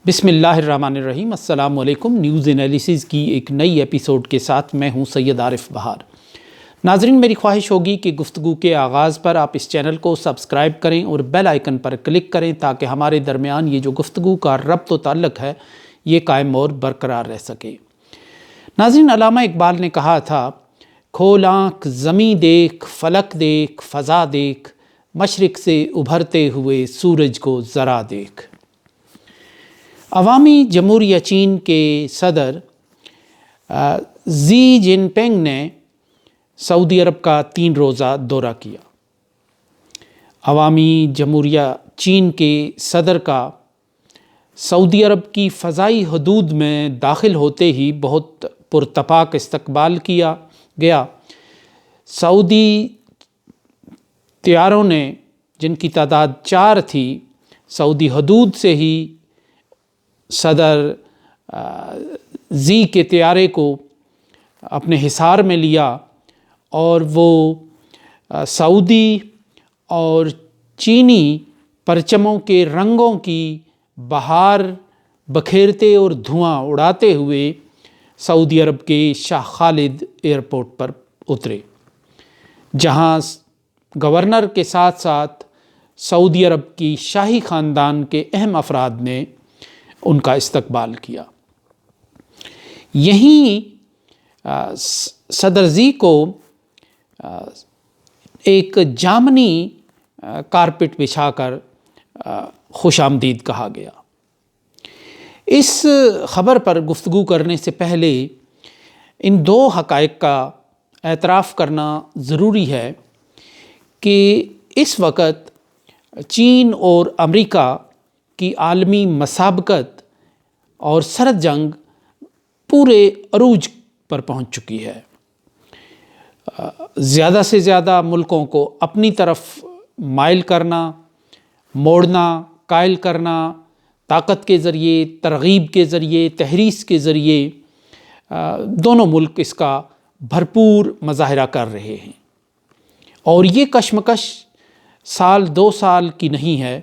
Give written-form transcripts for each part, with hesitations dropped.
بسم اللہ الرحمن الرحیم۔ السلام علیکم۔ نیوز انالیسز کی ایک نئی ایپیسوڈ کے ساتھ میں ہوں سید عارف بہار۔ ناظرین، میری خواہش ہوگی کہ گفتگو کے آغاز پر آپ اس چینل کو سبسکرائب کریں اور بیل آئیکن پر کلک کریں تاکہ ہمارے درمیان یہ جو گفتگو کا ربط و تعلق ہے یہ قائم اور برقرار رہ سکے۔ ناظرین، علامہ اقبال نے کہا تھا، کھول آنکھ زمیں دیکھ، فلک دیکھ، فضا دیکھ، مشرق سے ابھرتے ہوئے سورج کو ذرا دیکھ۔ عوامی جمہوریہ چین کے صدر زی جن پنگ نے سعودی عرب کا 3 روزہ دورہ کیا۔ عوامی جمہوریہ چین کے صدر کا سعودی عرب کی فضائی حدود میں داخل ہوتے ہی بہت پرتپاک استقبال کیا گیا۔ سعودی طیاروں نے، جن کی تعداد 4 تھی، سعودی حدود سے ہی صدر زی کے طیارے کو اپنے حصار میں لیا اور وہ سعودی اور چینی پرچموں کے رنگوں کی بہار بکھیرتے اور دھواں اڑاتے ہوئے سعودی عرب کے شاہ خالد ایئرپورٹ پر اترے، جہاں گورنر کے ساتھ ساتھ سعودی عرب کی شاہی خاندان کے اہم افراد نے ان کا استقبال کیا۔ یہیں صدر زی کو ایک جامنی کارپٹ بچھا کر خوش آمدید کہا گیا۔ اس خبر پر گفتگو کرنے سے پہلے ان 2 حقائق کا اعتراف کرنا ضروری ہے کہ اس وقت چین اور امریکہ کی عالمی مسابقت اور سرد جنگ پورے عروج پر پہنچ چکی ہے۔ زیادہ سے زیادہ ملکوں کو اپنی طرف مائل کرنا، موڑنا، قائل کرنا، طاقت کے ذریعے، ترغیب کے ذریعے، تحریض کے ذریعے دونوں ملک اس کا بھرپور مظاہرہ کر رہے ہیں۔ اور یہ کشمکش سال 2 سال کی نہیں ہے،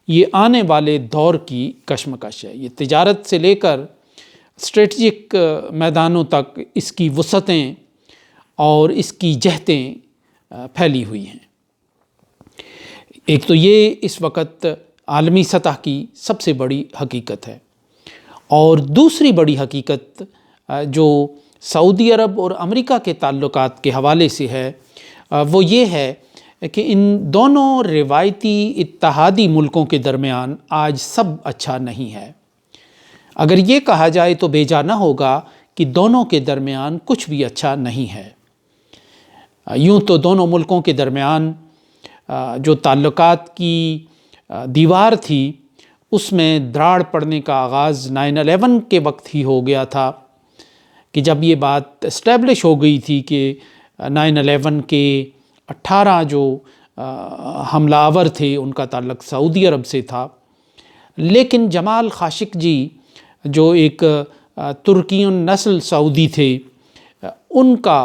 یہ آنے والے دور کی کشمکش ہے۔ یہ تجارت سے لے کر اسٹریٹجک میدانوں تک اس کی وسعتیں اور اس کی جہتیں پھیلی ہوئی ہیں۔ ایک تو یہ اس وقت عالمی سطح کی سب سے بڑی حقیقت ہے، اور دوسری بڑی حقیقت جو سعودی عرب اور امریکہ کے تعلقات کے حوالے سے ہے وہ یہ ہے کہ ان دونوں روایتی اتحادی ملکوں کے درمیان آج سب اچھا نہیں ہے۔ اگر یہ کہا جائے تو بیجا نہ ہوگا کہ دونوں کے درمیان کچھ بھی اچھا نہیں ہے۔ یوں تو دونوں ملکوں کے درمیان جو تعلقات کی دیوار تھی اس میں دراڑ پڑنے کا آغاز 9/11 کے وقت ہی ہو گیا تھا، کہ جب یہ بات اسٹیبلش ہو گئی تھی کہ 9/11 کے 18 جو حملہ آور تھے ان کا تعلق سعودی عرب سے تھا، لیکن جمال خاشقجی جو ایک ترکی نسل سعودی تھے، ان کا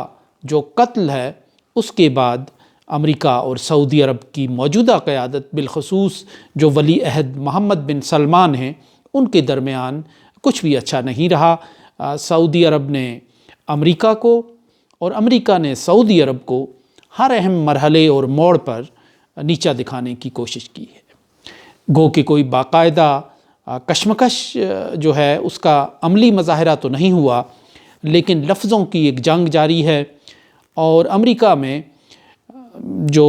جو قتل ہے اس کے بعد امریکہ اور سعودی عرب کی موجودہ قیادت، بالخصوص جو ولی عہد محمد بن سلمان ہیں، ان کے درمیان کچھ بھی اچھا نہیں رہا۔ سعودی عرب نے امریکہ کو اور امریکہ نے سعودی عرب کو ہر اہم مرحلے اور موڑ پر نیچا دکھانے کی کوشش کی ہے۔ گو کہ کوئی باقاعدہ کشمکش جو ہے اس کا عملی مظاہرہ تو نہیں ہوا، لیکن لفظوں کی ایک جنگ جاری ہے، اور امریکہ میں جو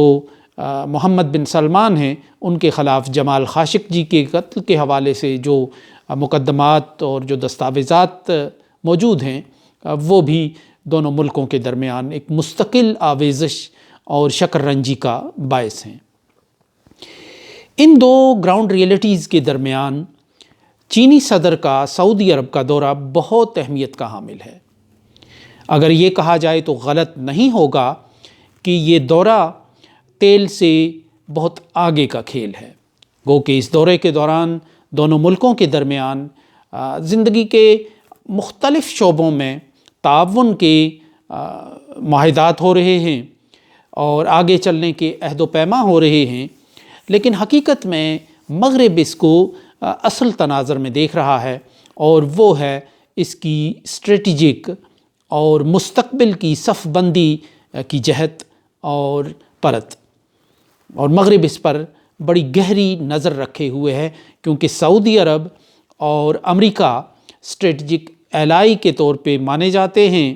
محمد بن سلمان ہیں ان کے خلاف جمال خاشقجی کے قتل کے حوالے سے جو مقدمات اور جو دستاویزات موجود ہیں وہ بھی دونوں ملکوں کے درمیان ایک مستقل آویزش اور شکر رنجی کا باعث ہیں۔ ان 2 گراؤنڈ ریئلٹیز کے درمیان چینی صدر کا سعودی عرب کا دورہ بہت اہمیت کا حامل ہے۔ اگر یہ کہا جائے تو غلط نہیں ہوگا کہ یہ دورہ تیل سے بہت آگے کا کھیل ہے۔ گو کہ اس دورے کے دوران دونوں ملکوں کے درمیان زندگی کے مختلف شعبوں میں تعاون کے معاہدات ہو رہے ہیں اور آگے چلنے کے عہد و پیما ہو رہے ہیں، لیکن حقیقت میں مغرب اس کو اصل تناظر میں دیکھ رہا ہے، اور وہ ہے اس کی اسٹریٹجک اور مستقبل کی صف بندی کی جہت اور پرت، اور مغرب اس پر بڑی گہری نظر رکھے ہوئے ہے، کیونکہ سعودی عرب اور امریکہ اسٹریٹجک ایلائی کے طور پہ مانے جاتے ہیں،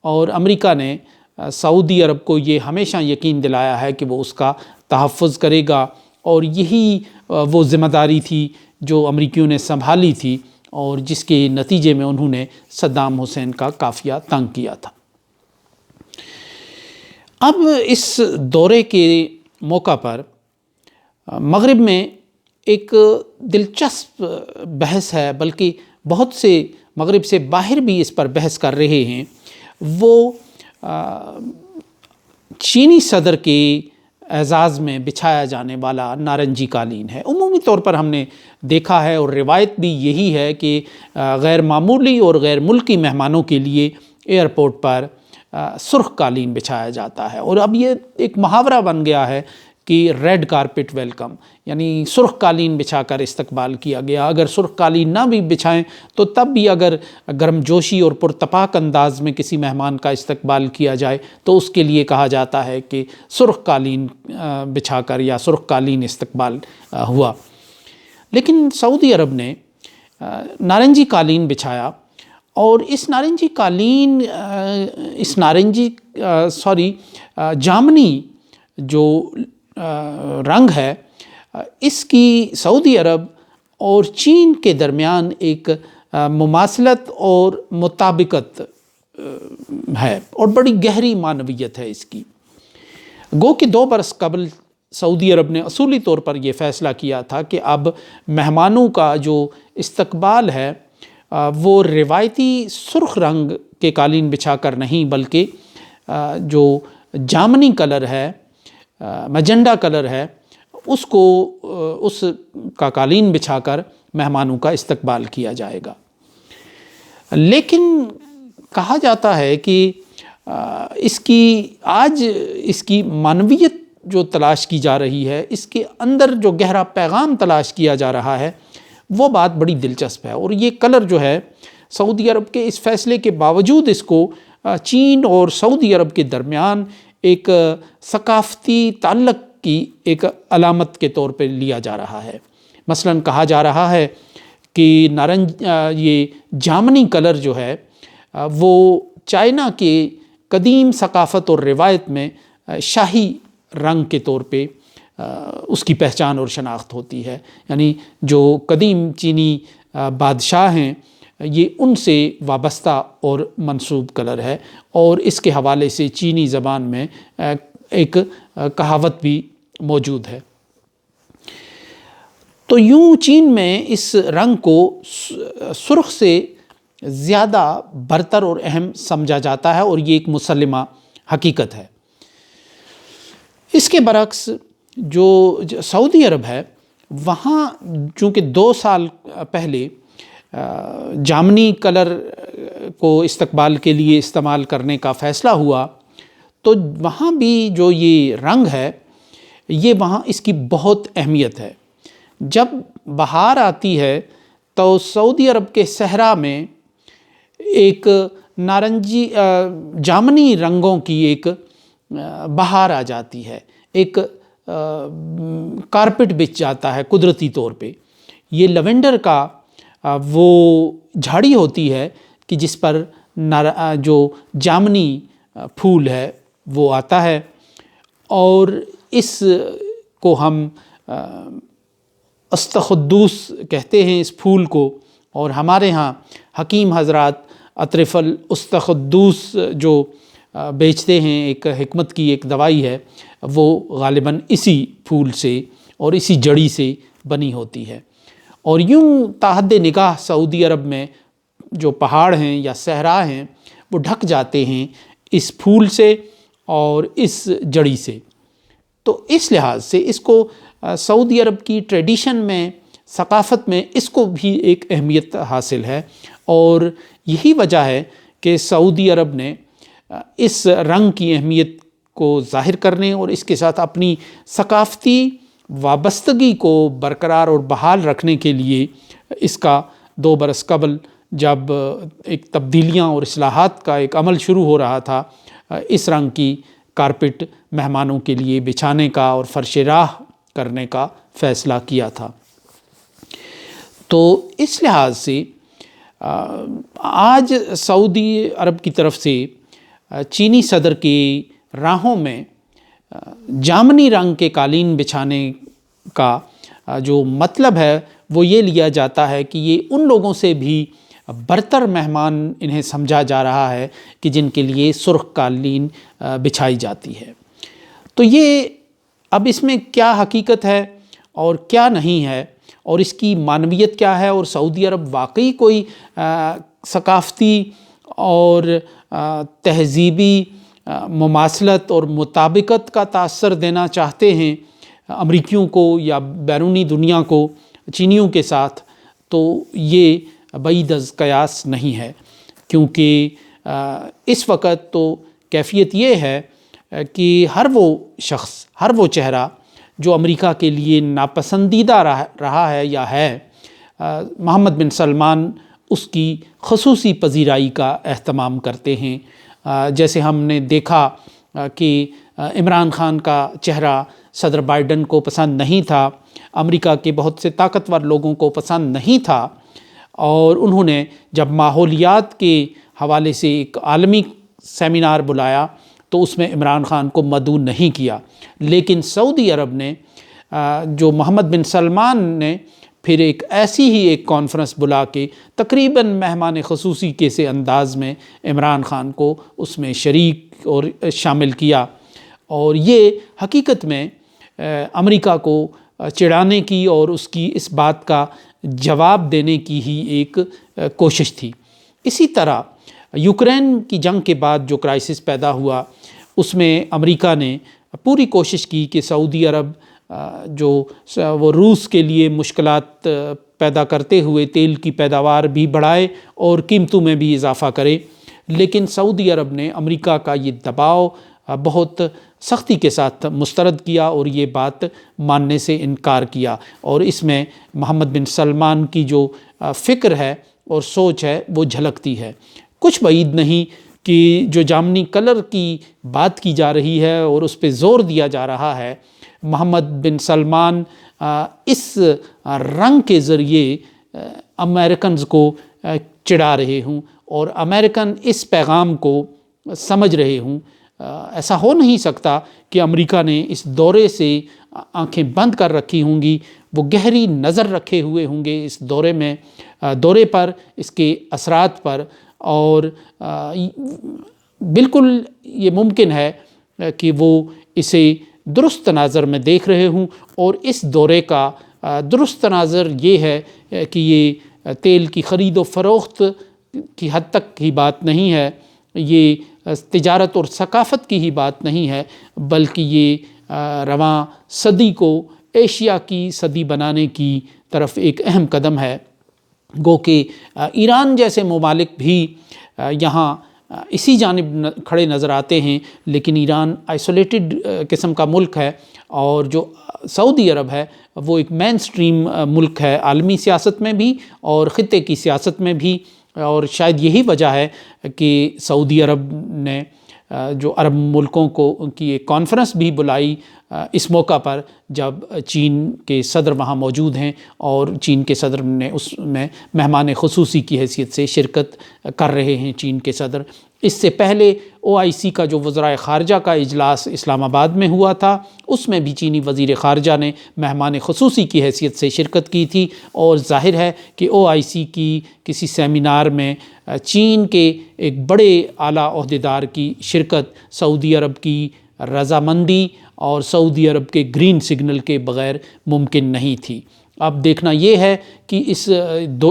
اور امریکہ نے سعودی عرب کو یہ ہمیشہ یقین دلایا ہے کہ وہ اس کا تحفظ کرے گا، اور یہی وہ ذمہ داری تھی جو امریکیوں نے سنبھالی تھی، اور جس کے نتیجے میں انہوں نے صدام حسین کا قافیہ تنگ کیا تھا۔ اب اس دورے کے موقع پر مغرب میں ایک دلچسپ بحث ہے، بلکہ بہت سے مغرب سے باہر بھی اس پر بحث کر رہے ہیں، وہ چینی صدر کے اعزاز میں بچھایا جانے والا نارنجی قالین ہے۔ عمومی طور پر ہم نے دیکھا ہے، اور روایت بھی یہی ہے کہ غیر معمولی اور غیر ملکی مہمانوں کے لیے ایئرپورٹ پر سرخ قالین بچھایا جاتا ہے، اور اب یہ ایک محاورہ بن گیا ہے کہ ریڈ کارپٹ ویلکم، یعنی سرخ قالین بچھا کر استقبال کیا گیا۔ اگر سرخ قالین نہ بھی بچھائیں تو تب بھی اگر گرم جوشی اور پرتپاک انداز میں کسی مہمان کا استقبال کیا جائے تو اس کے لیے کہا جاتا ہے کہ سرخ قالین بچھا کر یا سرخ قالین استقبال ہوا۔ لیکن سعودی عرب نے نارنجی قالین بچھایا، اور اس جامنی جو رنگ ہے، اس کی سعودی عرب اور چین کے درمیان ایک مماثلت اور مطابقت ہے، اور بڑی گہری معنویت ہے اس کی۔ گو کہ 2 برس قبل سعودی عرب نے اصولی طور پر یہ فیصلہ کیا تھا کہ اب مہمانوں کا جو استقبال ہے وہ روایتی سرخ رنگ کے قالین بچھا کر نہیں، بلکہ جو جامنی کلر ہے، مجنڈا کلر ہے، اس کا قالین بچھا کر مہمانوں کا استقبال کیا جائے گا۔ لیکن کہا جاتا ہے کہ اس کی معنویت جو تلاش کی جا رہی ہے، اس کے اندر جو گہرا پیغام تلاش کیا جا رہا ہے، وہ بات بڑی دلچسپ ہے، اور یہ کلر جو ہے سعودی عرب کے اس فیصلے کے باوجود اس کو چین اور سعودی عرب کے درمیان ایک ثقافتی تعلق کی ایک علامت کے طور پہ لیا جا رہا ہے۔ مثلاً کہا جا رہا ہے کہ یہ جامنی کلر جو ہے وہ چائنا کے قدیم ثقافت اور روایت میں شاہی رنگ کے طور پہ اس کی پہچان اور شناخت ہوتی ہے، یعنی جو قدیم چینی بادشاہ ہیں یہ ان سے وابستہ اور منسوب کلر ہے، اور اس کے حوالے سے چینی زبان میں ایک کہاوت بھی موجود ہے۔ تو یوں چین میں اس رنگ کو سرخ سے زیادہ برتر اور اہم سمجھا جاتا ہے، اور یہ ایک مسلمہ حقیقت ہے۔ اس کے برعکس جو سعودی عرب ہے، وہاں چونکہ 2 سال پہلے جامنی کلر کو استقبال کے لیے استعمال کرنے کا فیصلہ ہوا، تو وہاں بھی جو یہ رنگ ہے یہ وہاں اس کی بہت اہمیت ہے۔ جب بہار آتی ہے تو سعودی عرب کے صحرا میں ایک نارنجی جامنی رنگوں کی ایک بہار آ جاتی ہے، ایک کارپٹ بچھ جاتا ہے قدرتی طور پہ۔ یہ لیونڈر کا وہ جھاڑی ہوتی ہے کہ جس پر جو جامنی پھول ہے وہ آتا ہے، اور اس کو ہم استخدوس کہتے ہیں اس پھول کو، اور ہمارے ہاں حکیم حضرات اطرف الاستخدوس جو بیچتے ہیں، ایک حکمت کی ایک دوائی ہے، وہ غالباً اسی پھول سے اور اسی جڑی سے بنی ہوتی ہے۔ اور یوں تاحد نگاہ سعودی عرب میں جو پہاڑ ہیں یا صحرا ہیں وہ ڈھک جاتے ہیں اس پھول سے اور اس جڑی سے۔ تو اس لحاظ سے اس کو سعودی عرب کی ٹریڈیشن میں، ثقافت میں اس کو بھی ایک اہمیت حاصل ہے، اور یہی وجہ ہے کہ سعودی عرب نے اس رنگ کی اہمیت کو ظاہر کرنے اور اس کے ساتھ اپنی ثقافتی وابستگی کو برقرار اور بحال رکھنے کے لیے اس کا 2 برس قبل جب ایک تبدیلیاں اور اصلاحات کا ایک عمل شروع ہو رہا تھا، اس رنگ کی کارپٹ مہمانوں کے لیے بچھانے کا اور فرش راہ کرنے کا فیصلہ کیا تھا۔ تو اس لحاظ سے آج سعودی عرب کی طرف سے چینی صدر کی راہوں میں جامنی رنگ کے قالین بچھانے کا جو مطلب ہے وہ یہ لیا جاتا ہے کہ یہ ان لوگوں سے بھی برتر مہمان انہیں سمجھا جا رہا ہے کہ جن کے لیے سرخ قالین بچھائی جاتی ہے۔ تو یہ اب اس میں کیا حقیقت ہے اور کیا نہیں ہے، اور اس کی معنویت کیا ہے، اور سعودی عرب واقعی کوئی ثقافتی اور تہذیبی مماثلت اور مطابقت کا تاثر دینا چاہتے ہیں امریکیوں کو یا بیرونی دنیا کو چینیوں کے ساتھ، تو یہ بعید از قیاس نہیں ہے، کیونکہ اس وقت تو کیفیت یہ ہے کہ ہر وہ شخص، ہر وہ چہرہ جو امریکہ کے لیے ناپسندیدہ رہا ہے یا ہے، محمد بن سلمان اس کی خصوصی پذیرائی کا اہتمام کرتے ہیں۔ جیسے ہم نے دیکھا کہ عمران خان کا چہرہ صدر بائیڈن کو پسند نہیں تھا، امریکہ کے بہت سے طاقتور لوگوں کو پسند نہیں تھا، اور انہوں نے جب ماحولیات کے حوالے سے ایک عالمی سیمینار بلایا تو اس میں عمران خان کو مدعو نہیں کیا، لیکن سعودی عرب نے جو محمد بن سلمان نے پھر ایک ایسی ہی ایک کانفرنس بلا کے تقریباً مہمان خصوصی کے سے انداز میں عمران خان کو اس میں شریک اور شامل کیا، اور یہ حقیقت میں امریکہ کو چڑھانے کی اور اس کی اس بات کا جواب دینے کی ہی ایک کوشش تھی۔ اسی طرح یوکرین کی جنگ کے بعد جو کرائسس پیدا ہوا، اس میں امریکہ نے پوری کوشش کی کہ سعودی عرب جو وہ روس کے لیے مشکلات پیدا کرتے ہوئے تیل کی پیداوار بھی بڑھائے اور قیمتوں میں بھی اضافہ کرے، لیکن سعودی عرب نے امریکہ کا یہ دباؤ بہت سختی کے ساتھ مسترد کیا اور یہ بات ماننے سے انکار کیا، اور اس میں محمد بن سلمان کی جو فکر ہے اور سوچ ہے وہ جھلکتی ہے۔ کچھ بعید نہیں کہ جو جامنی کلر کی بات کی جا رہی ہے اور اس پہ زور دیا جا رہا ہے، محمد بن سلمان اس رنگ کے ذریعے امریکنز کو چڑھا رہے ہوں اور امریکن اس پیغام کو سمجھ رہے ہوں۔ ایسا ہو نہیں سکتا کہ امریکہ نے اس دورے سے آنکھیں بند کر رکھی ہوں گی، وہ گہری نظر رکھے ہوئے ہوں گے اس دورے پر، اس کے اثرات پر، اور بالکل یہ ممکن ہے کہ وہ اسے درست تناظر میں دیکھ رہے ہوں، اور اس دورے کا درست تناظر یہ ہے کہ یہ تیل کی خرید و فروخت کی حد تک کی بات نہیں ہے، یہ تجارت اور ثقافت کی ہی بات نہیں ہے، بلکہ یہ رواں صدی کو ایشیا کی صدی بنانے کی طرف ایک اہم قدم ہے۔ گو کہ ایران جیسے ممالک بھی یہاں اسی جانب کھڑے نظر آتے ہیں، لیکن ایران آئسولیٹڈ قسم کا ملک ہے، اور جو سعودی عرب ہے وہ ایک مین سٹریم ملک ہے عالمی سیاست میں بھی اور خطے کی سیاست میں بھی، اور شاید یہی وجہ ہے کہ سعودی عرب نے جو عرب ملکوں کو کی ایک کانفرنس بھی بلائی اس موقع پر جب چین کے صدر وہاں موجود ہیں، اور چین کے صدر نے اس میں مہمان خصوصی کی حیثیت سے شرکت کر رہے ہیں چین کے صدر۔ اس سے پہلے OIC کا جو وزرائے خارجہ کا اجلاس اسلام آباد میں ہوا تھا، اس میں بھی چینی وزیر خارجہ نے مہمان خصوصی کی حیثیت سے شرکت کی تھی، اور ظاہر ہے کہ OIC کی کسی سیمینار میں چین کے ایک بڑے اعلیٰ عہدیدار کی شرکت سعودی عرب کی رضامندی اور سعودی عرب کے گرین سگنل کے بغیر ممکن نہیں تھی۔ اب دیکھنا یہ ہے کہ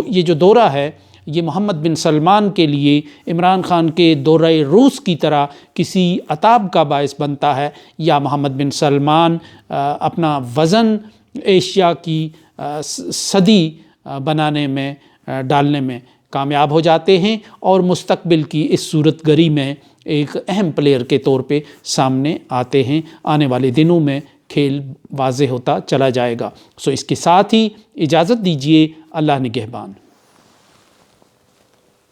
یہ جو دورہ ہے یہ محمد بن سلمان کے لیے عمران خان کے دورہ روس کی طرح کسی عتاب کا باعث بنتا ہے، یا محمد بن سلمان اپنا وزن ایشیا کی صدی بنانے میں ڈالنے میں کامیاب ہو جاتے ہیں اور مستقبل کی اس صورت گری میں ایک اہم پلیئر کے طور پہ سامنے آتے ہیں۔ آنے والے دنوں میں کھیل واضح ہوتا چلا جائے گا۔ سو اس کے ساتھ ہی اجازت دیجیے، اللہ نگہبان۔